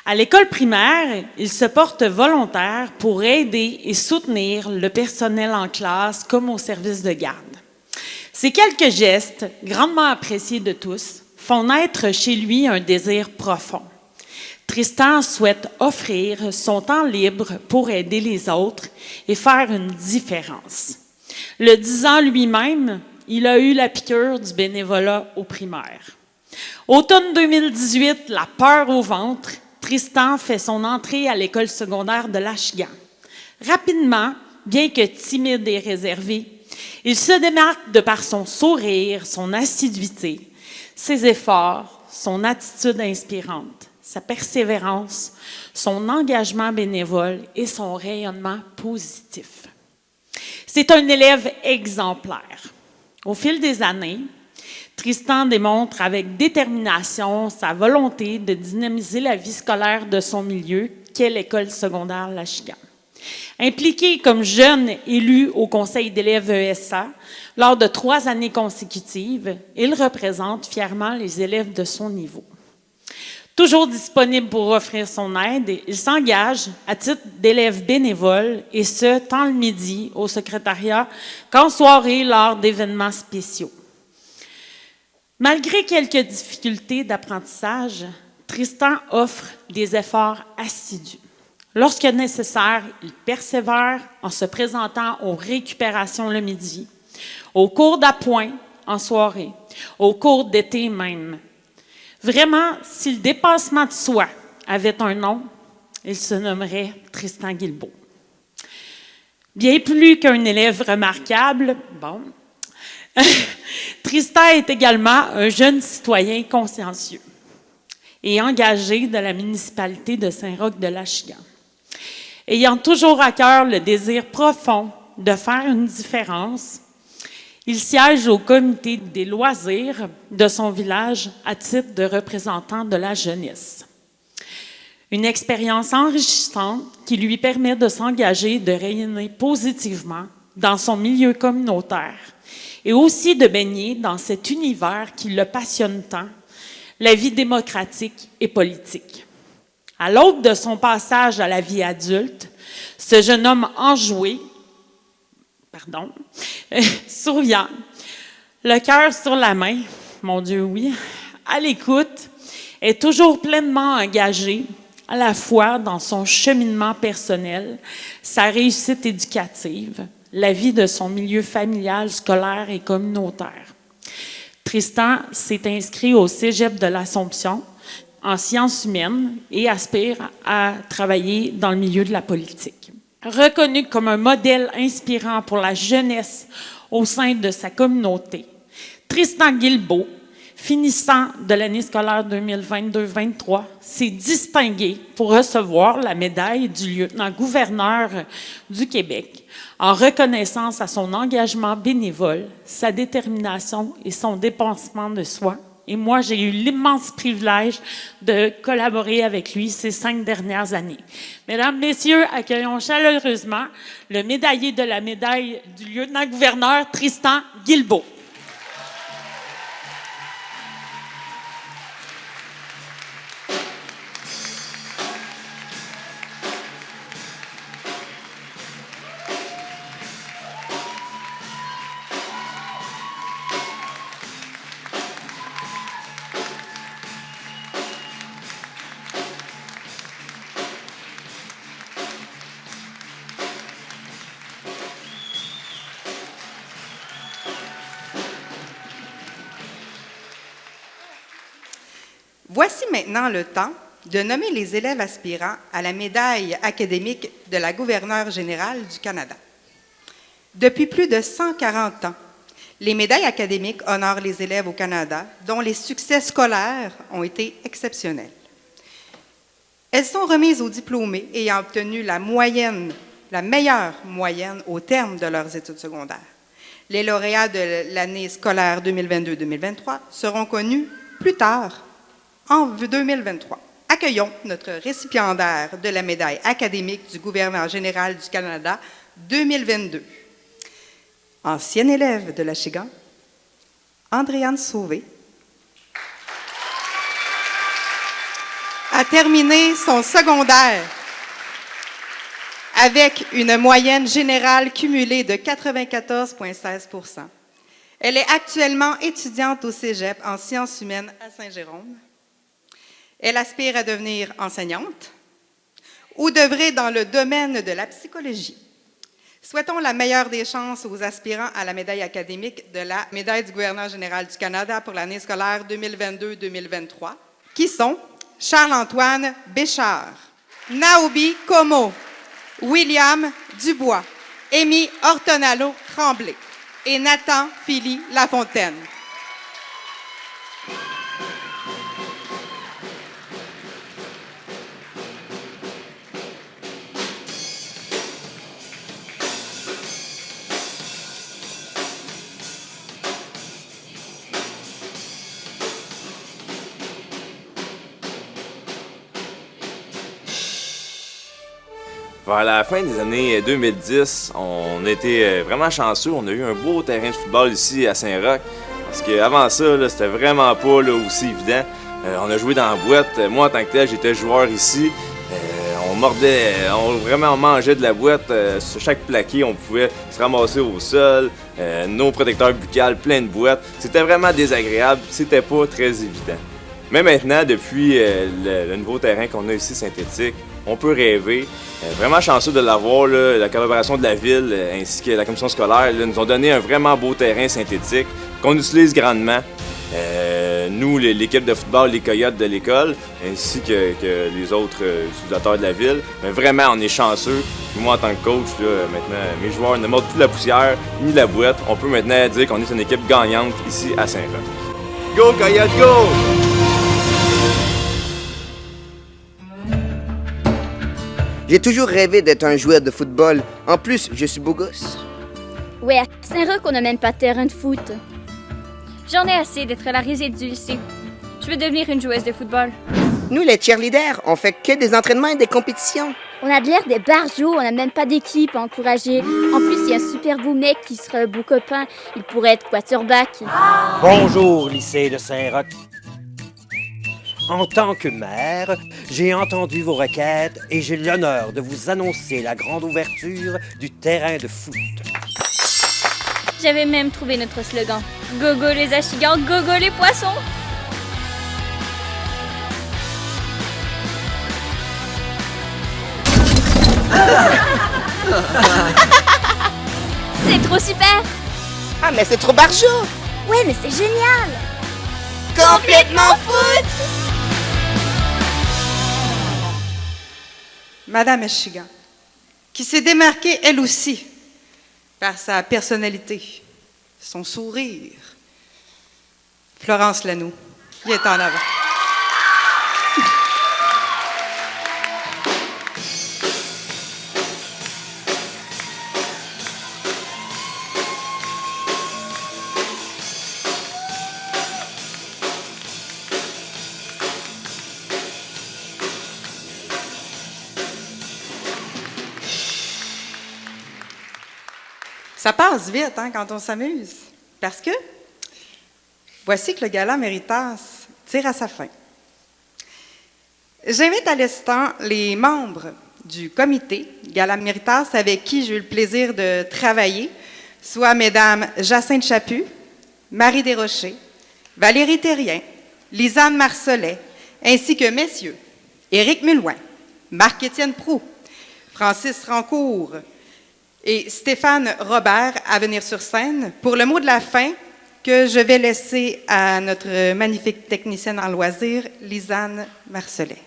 À l'école primaire, il se porte volontaire pour aider et soutenir le personnel en classe comme au service de garde. Ces quelques gestes, grandement appréciés de tous, font naître chez lui un désir profond. Tristan souhaite offrir son temps libre pour aider les autres et faire une différence. Le disant lui-même, il a eu la piqûre du bénévolat au primaire. Automne 2018, la peur au ventre, Tristan fait son entrée à l'école secondaire de l'Achigan. Rapidement, bien que timide et réservé, il se démarque de par son sourire, son assiduité, ses efforts, son attitude inspirante, sa persévérance, son engagement bénévole et son rayonnement positif. C'est un élève exemplaire. Au fil des années, Tristan démontre avec détermination sa volonté de dynamiser la vie scolaire de son milieu, qu'est l'école secondaire l'Achigan. Impliqué comme jeune élu au conseil d'élèves ESA, lors de 3 années consécutives, il représente fièrement les élèves de son niveau. Toujours disponible pour offrir son aide, il s'engage à titre d'élève bénévole, et ce, tant le midi au secrétariat qu'en soirée lors d'événements spéciaux. Malgré quelques difficultés d'apprentissage, Tristan offre des efforts assidus. Lorsque nécessaire, il persévère en se présentant aux récupérations le midi, aux cours d'appoint en soirée, aux cours d'été même. Vraiment, si le dépassement de soi avait un nom, il se nommerait Tristan Guilbeault. Bien plus qu'un élève remarquable, Tristan est également un jeune citoyen consciencieux et engagé de la municipalité de Saint-Roch-de-l'Achigan. Ayant toujours à cœur le désir profond de faire une différence, il siège au comité des loisirs de son village à titre de représentant de la jeunesse. Une expérience enrichissante qui lui permet de s'engager et de rayonner positivement dans son milieu communautaire et aussi de baigner dans cet univers qui le passionne tant, la vie démocratique et politique. À l'aube de son passage à la vie adulte, ce jeune homme enjoué, souriant, le cœur sur la main, mon Dieu, oui, à l'écoute, est toujours pleinement engagé à la fois dans son cheminement personnel, sa réussite éducative, la vie de son milieu familial, scolaire et communautaire. Tristan s'est inscrit au Cégep de l'Assomption en sciences humaines et aspire à travailler dans le milieu de la politique. Reconnu comme un modèle inspirant pour la jeunesse au sein de sa communauté, Tristan Guilbeault, finissant de l'année scolaire 2022-23, s'est distingué pour recevoir la médaille du lieutenant-gouverneur du Québec en reconnaissance à son engagement bénévole, sa détermination et son dépensement de soi. Et moi, j'ai eu l'immense privilège de collaborer avec lui ces 5 dernières années. Mesdames, Messieurs, accueillons chaleureusement le médaillé de la médaille du lieutenant-gouverneur, Tristan Guilbeault. Voici maintenant le temps de nommer les élèves aspirants à la médaille académique de la gouverneure générale du Canada. Depuis plus de 140 ans, les médailles académiques honorent les élèves au Canada dont les succès scolaires ont été exceptionnels. Elles sont remises aux diplômés ayant obtenu la meilleure moyenne au terme de leurs études secondaires. Les lauréats de l'année scolaire 2022-2023 seront connus plus tard, en 2023. Accueillons notre récipiendaire de la médaille académique du gouverneur général du Canada 2022. Ancienne élève de l'Achigan, Andréane Sauvé a terminé son secondaire avec une moyenne générale cumulée de 94,16 %. Elle est actuellement étudiante au Cégep en sciences humaines à Saint-Jérôme. Elle aspire à devenir enseignante ou d'œuvrer dans le domaine de la psychologie. Souhaitons la meilleure des chances aux aspirants à la médaille académique de la médaille du gouverneur général du Canada pour l'année scolaire 2022-2023, qui sont Charles-Antoine Béchard, Naobi Como, William Dubois, Amy Ortonalo-Tremblay et Nathan Philly Lafontaine. Vers la fin des années 2010, on était vraiment chanceux. On a eu un beau terrain de football ici à Saint-Roch. Parce qu'avant ça, là, c'était vraiment pas là, aussi évident. On a joué dans la boîte. Moi, en tant que tel, j'étais joueur ici. On mordait, on mangeait de la boîte. Sur chaque plaqué, on pouvait se ramasser au sol. Nos protecteurs buccales, plein de boîtes. C'était vraiment désagréable. C'était pas très évident. Mais maintenant, depuis le nouveau terrain qu'on a ici, synthétique, on peut rêver. Vraiment chanceux de l'avoir. La collaboration de la ville ainsi que la commission scolaire nous ont donné un vraiment beau terrain synthétique qu'on utilise grandement. Nous, l'équipe de football, les Coyotes de l'école, ainsi que les autres utilisateurs de la ville. Mais vraiment, on est chanceux. Puis moi, en tant que coach, maintenant, mes joueurs ne mordent plus la poussière ni la boîte. On peut maintenant dire qu'on est une équipe gagnante ici à Saint-Roch. Go, Coyotes, go! J'ai toujours rêvé d'être un joueur de football. En plus, je suis beau gosse. Ouais, à Saint-Roch, on n'a même pas de terrain de foot. J'en ai assez d'être la risée du lycée. Je veux devenir une joueuse de football. Nous, les cheerleaders, on fait que des entraînements et des compétitions. On a de l'air des barjots, on n'a même pas d'équipe à encourager. En plus, il y a un super beau mec qui serait un beau copain. Il pourrait être quarterback. Bonjour, lycée de Saint-Roch. En tant que maire, j'ai entendu vos requêtes et j'ai l'honneur de vous annoncer la grande ouverture du terrain de foot. J'avais même trouvé notre slogan. Gogo les achigans, gogo les poissons! C'est trop super! Ah, mais c'est trop barjot! Ouais, mais c'est génial! Complètement foot! Madame Achigan, qui s'est démarquée elle aussi par sa personnalité, son sourire. Florence Lanoux, qui est en avant. Ça passe vite quand on s'amuse, parce que voici que le gala Méritas tire à sa fin. J'invite à l'instant les membres du comité Gala Méritas avec qui j'ai eu le plaisir de travailler, soit Mesdames Jacinthe Chaput, Marie Desrochers, Valérie Thérien, Lisanne Marcelet, ainsi que Messieurs Éric Mulouin, Marc-Étienne Proulx, Francis Rancourt, et Stéphane Robert à venir sur scène pour le mot de la fin que je vais laisser à notre magnifique technicienne en loisirs, Lisanne Marcelet.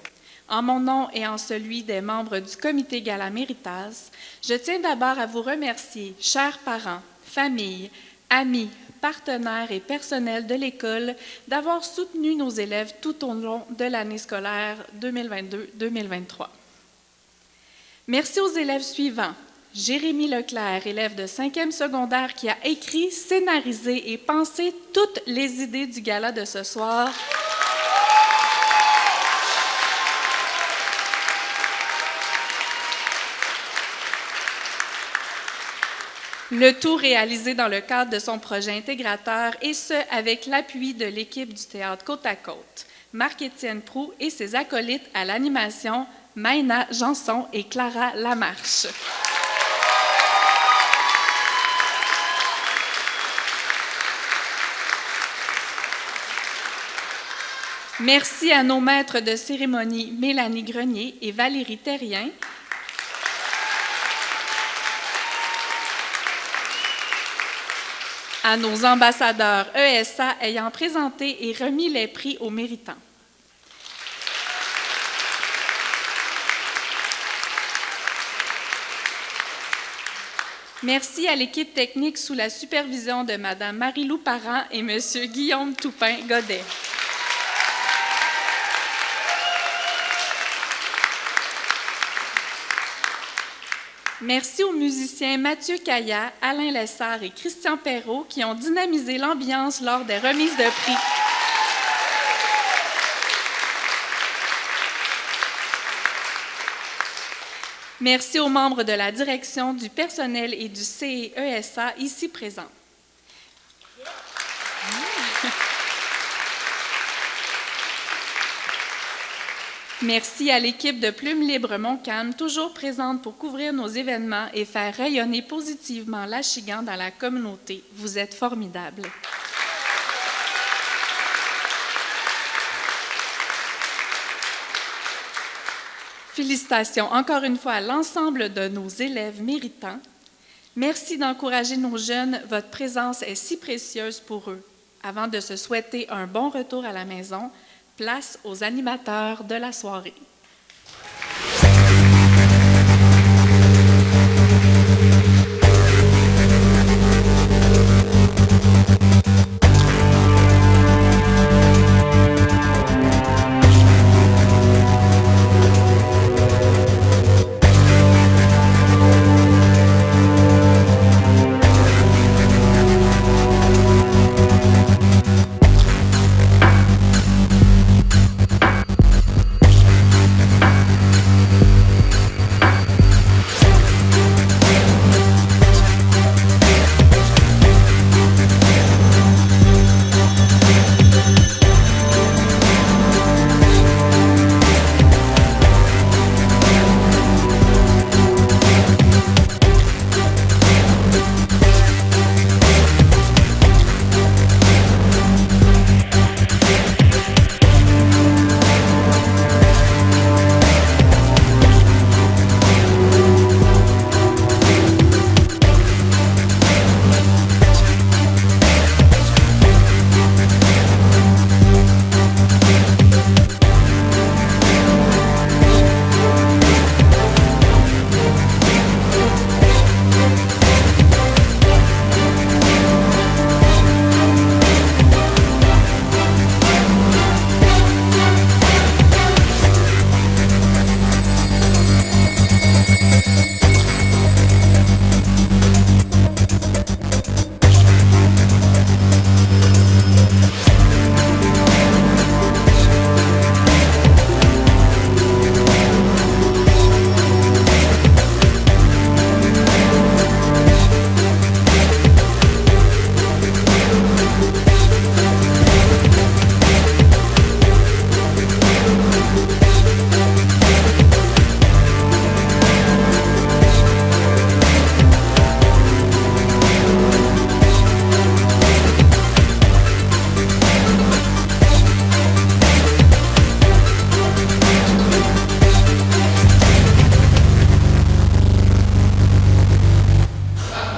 En mon nom et en celui des membres du comité Gala Méritas, je tiens d'abord à vous remercier, chers parents, familles, amis, partenaires et personnels de l'école, d'avoir soutenu nos élèves tout au long de l'année scolaire 2022-2023. Merci aux élèves suivants. Jérémy Leclerc, élève de 5e secondaire qui a écrit, scénarisé et pensé toutes les idées du gala de ce soir. Le tout réalisé dans le cadre de son projet intégrateur et ce, avec l'appui de l'équipe du théâtre Côte à Côte. Marc-Étienne Proulx et ses acolytes à l'animation, Maïna Janson et Clara Lamarche. Merci à nos maîtres de cérémonie Mélanie Grenier et Valérie Thérien. À nos ambassadeurs ESA ayant présenté et remis les prix aux méritants. Merci à l'équipe technique sous la supervision de Mme Marie-Lou Parent et M. Guillaume Toupin-Godet. Merci aux musiciens Mathieu Caillat, Alain Lessard et Christian Perrault qui ont dynamisé l'ambiance lors des remises de prix. Merci aux membres de la direction, du personnel et du CESA ici présents. Merci à l'équipe de Plume Libre Montcalm, toujours présente pour couvrir nos événements et faire rayonner positivement l'Achigan dans la communauté. Vous êtes formidables. Félicitations encore une fois à l'ensemble de nos élèves méritants. Merci d'encourager nos jeunes. Votre présence est si précieuse pour eux. Avant de se souhaiter un bon retour à la maison, place aux animateurs de la soirée.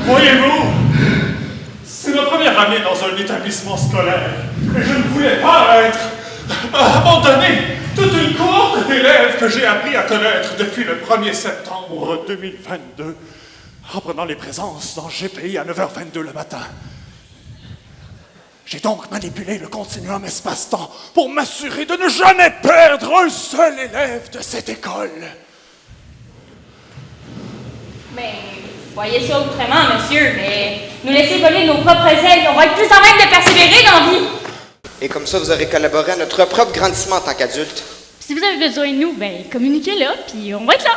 Voyez-vous, c'est ma première année dans un établissement scolaire et je ne voulais pas être abandonné. Toute une cohorte d'élèves que j'ai appris à connaître depuis le 1er septembre 2022 en prenant les présences dans GPI à 9h22 le matin. J'ai donc manipulé le continuum espace-temps pour m'assurer de ne jamais perdre un seul élève de cette école. Mais voyez ça autrement, monsieur, mais nous laisser voler nos propres ailes, on va être plus en même de persévérer dans la vie. Et comme ça, vous aurez collaboré à notre propre grandissement en tant qu'adulte. Si vous avez besoin de nous, ben communiquez-là, puis on va être là.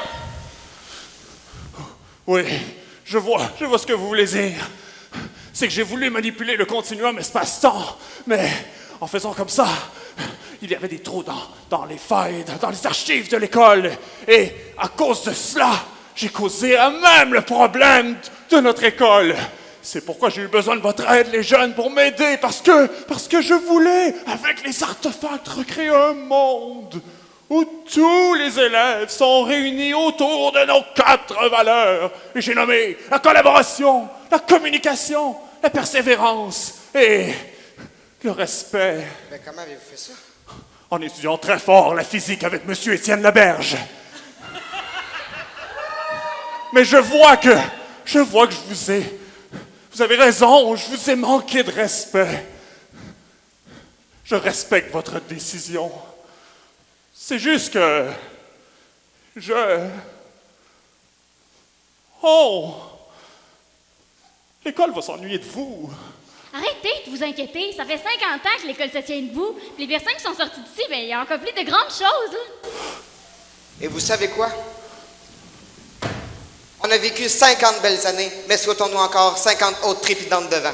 Oui, je vois ce que vous voulez dire. C'est que j'ai voulu manipuler le continuum espace-temps, mais en faisant comme ça, il y avait des trous dans les failles, dans les archives de l'école. Et à cause de cela, j'ai causé à même le problème de notre école. C'est pourquoi j'ai eu besoin de votre aide, les jeunes, pour m'aider, parce que je voulais, avec les artefacts, recréer un monde où tous les élèves sont réunis autour de nos 4 valeurs. Et j'ai nommé la collaboration, la communication, la persévérance et le respect. Mais comment avez-vous fait ça? En étudiant très fort la physique avec M. Étienne Laberge. Mais je vois que je vous ai... Vous avez raison, je vous ai manqué de respect. Je respecte votre décision. C'est juste que... Oh! L'école va s'ennuyer de vous. Arrêtez de vous inquiéter, ça fait 50 ans que l'école se tient debout. Puis les personnes qui sont sorties d'ici, ben, ils ont accompli de grandes choses. Là. Et vous savez quoi? On a vécu 50 belles années, mais souhaitons-nous encore 50 autres trépidantes devant.